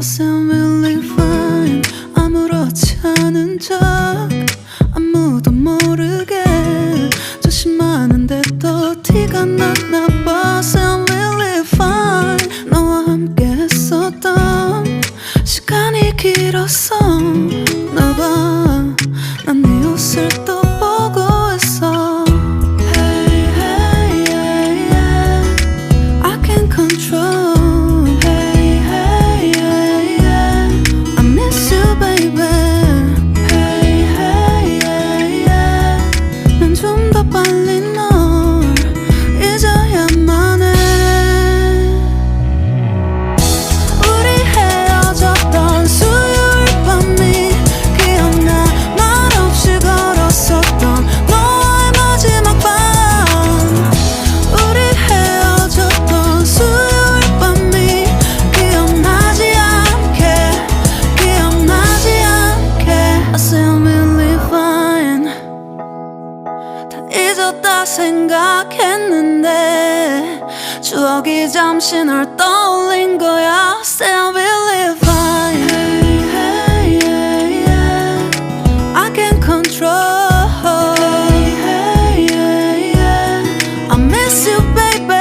sound really fine. 아무렇지 않은 척 아무도 모르게 조심하는데 또 티가 났나 봐. Sound really fine. 너와 함께 했었던 시간이 길었어. 나 봐, 난 네 옷을 또 보고 있어. Hey, hey, yeah, yeah. I can't control. Hey, hey, yeah, yeah. I miss you, baby. Hey, hey, yeah, yeah. 난 좀 더 빨리 널 잊어야만 해. 우리 헤어졌던 수요일 밤이 기억나. 말없이 걸었었던 너와의 마지막 밤. 우리 헤어졌던 수요일 밤이 기억나지 않게, 기억나지 않게. I sound really fine. 다 잊었다 생각했는데 추억이 잠시 널 떠올린 거야. Sound really fine. Hey, hey, yeah, yeah. I can't control. Hey, hey, yeah, yeah. I miss you, baby.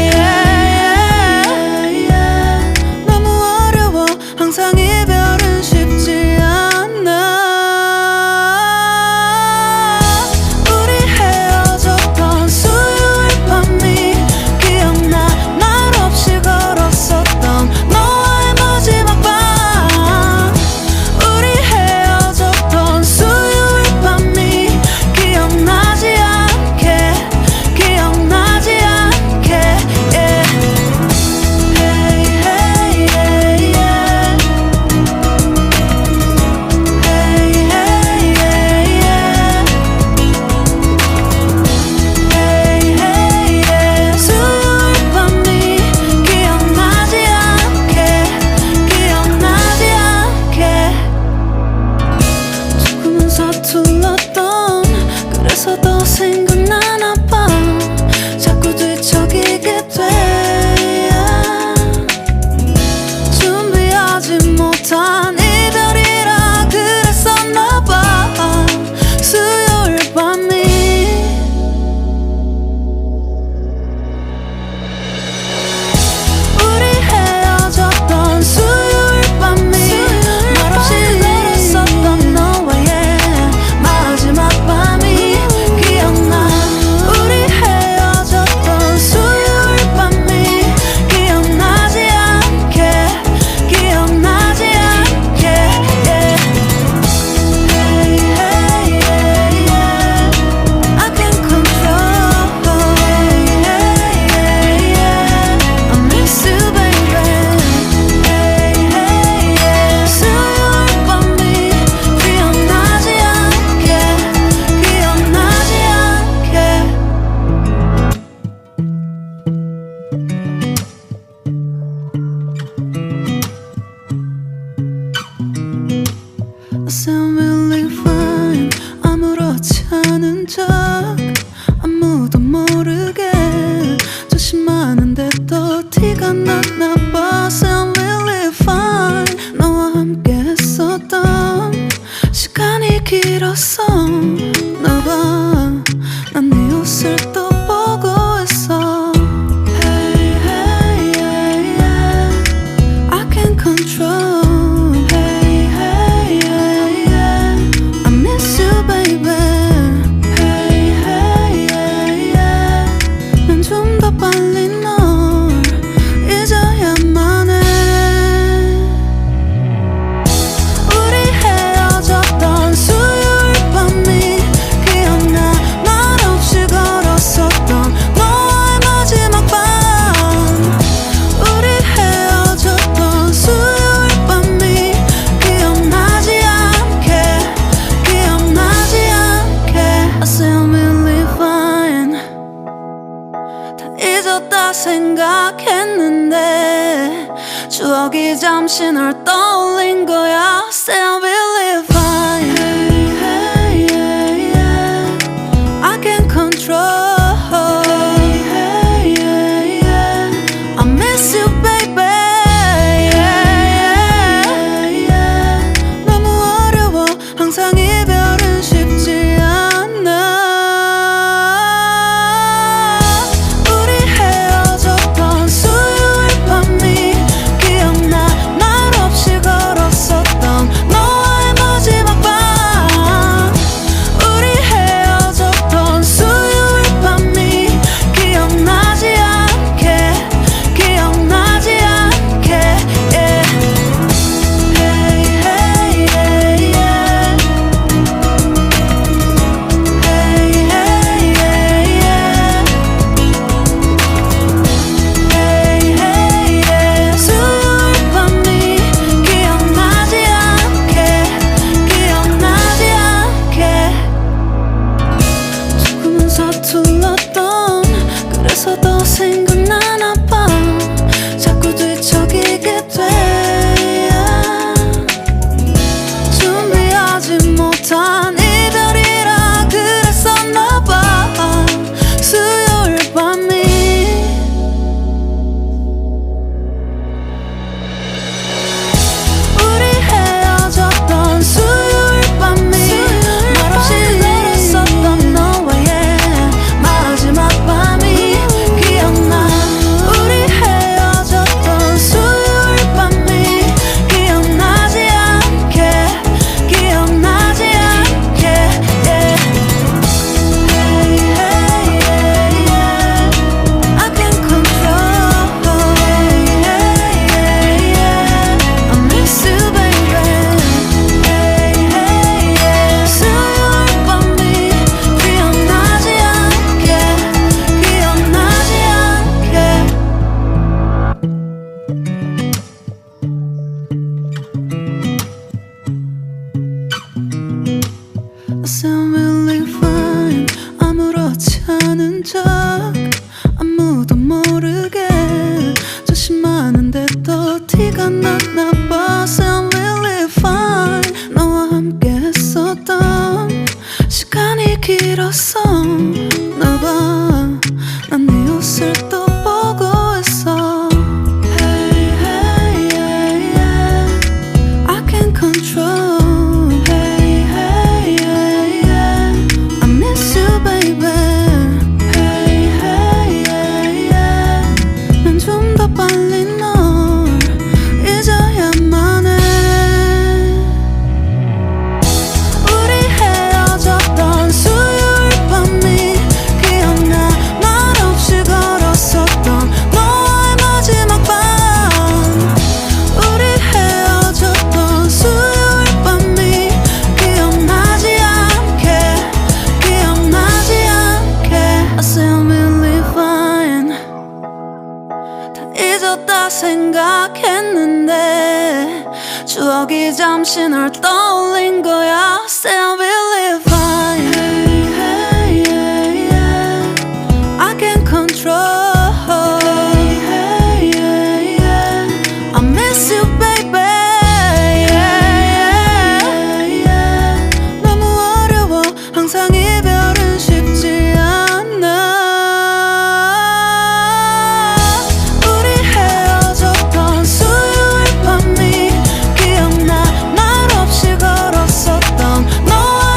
Yeah, yeah, yeah. 너무 어려워. 항상 이별은 쉽지 않아. 우리 헤어졌던 수요일 밤이 기억나. 말없이 걸었었던 너와의 마지막 밤. 우리 헤어졌던 수요일 밤이 기억나지 않게, 기억나지 않게. Yeah. Hey, hey, yeah, yeah. Hey, hey, yeah, yeah. Hey, hey, yeah. 수요일 밤이 기억나지 않게, 기억나지 않게. 조금은 서툴렀던 그래서 더 생각나나 봐. 자꾸 뒤척이게 돼. 준비하지 못한 이별이라 그랬었나 봐. 수요일 밤이 우리 헤어졌던 수요일 밤이 말없이 걸었었던 너와의 마지막 밤이 기억나. 우리 헤어졌던 수요일 밤이 기억나지 않게, 기억나지 않게. Yeah. Hey, hey, yeah, yeah. I can't control. Hey, hey, yeah, yeah. I miss you, baby. Hey, hey, yeah. 수요일 밤이 기억나지 않게, 기억나지 않게. I sound really fine. 아무렇지 않은 척 아무도 모르게 조심하는데 또 티가 났나 봐. Sound really fine. 너와 함께 했었던 시간이 길었어. 나 봐, 난 네 옷을 또 보고 있어. Hey, hey, yeah, yeah. I can't control. Hey, hey, yeah, yeah. I miss you, baby. Hey, hey, yeah, yeah. 난 좀 더 빨리 널 잊어야만 해. 우리 헤어졌던 수요일 밤이 기억나. 말없이 걸었었던 너와의 마지막 밤. 우리 헤어졌던 수요일 밤이 기억나지 않게, 기억나지 않게. I sound really fine. 다 잊었다 생각했는데 추억이 잠시 널 떠올린 거야. Sound really fine. Hey, hey, yeah, yeah. I can't control. Hey, hey, yeah, yeah. I miss you, baby. Yeah, 적이게 돼. 준비하지 못한 이별이라 그랬었나봐. 수요일 밤이 우리 헤어졌던 수요일 밤이 말없이 걸었었던 너와의 마지막 밤이 기억나. 우리 헤어졌던 수요일 밤이 기억나지 않게 기억나지 않게 yeah. Hey, hey, yeah, yeah. I can't control. Hey, hey, yeah, yeah. I miss you baby. Hey, hey, yeah. 수요일 밤이 기억나지 않게 기억나지 않게. I sound really fine. 아무렇지 않은 척 아무도 모르게 조심하는데 또 티가 났나 봐. Sound really fine. 너와 함께 했었던 시간이 길었어 나 봐. 난 네 옷을 또 보고 있어. Hey, hey, yeah, yeah. I can't control. Hey, hey, yeah, yeah. I miss you baby. Hey, hey, yeah, yeah. 난 좀 더 빨리 널 잊어야만 해. 우리 헤어졌던 수요일 밤이 기억나. 말없이 걸었었던 너와의 마지막 밤. 우리 헤어졌던 수요일 밤이 기억나지 않게 기억나지 않게. I sound really fine. 다 잊었다 생각했는데 추억이 잠시 널 떠올린 거야. Sound really fine. Hey, hey, yeah, yeah. I can't control. Hey, hey, yeah, yeah. I miss you baby. Yeah, yeah, yeah. 너무 어려워 항상 이별은 쉽지 않아. 우리 헤어졌던 수요일 밤이 기억나. 말없이 걸었었던 너와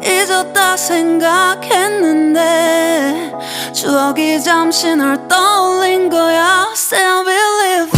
잊었다 생각했는데 추억이 잠시 널 떠올린 거야. Still believe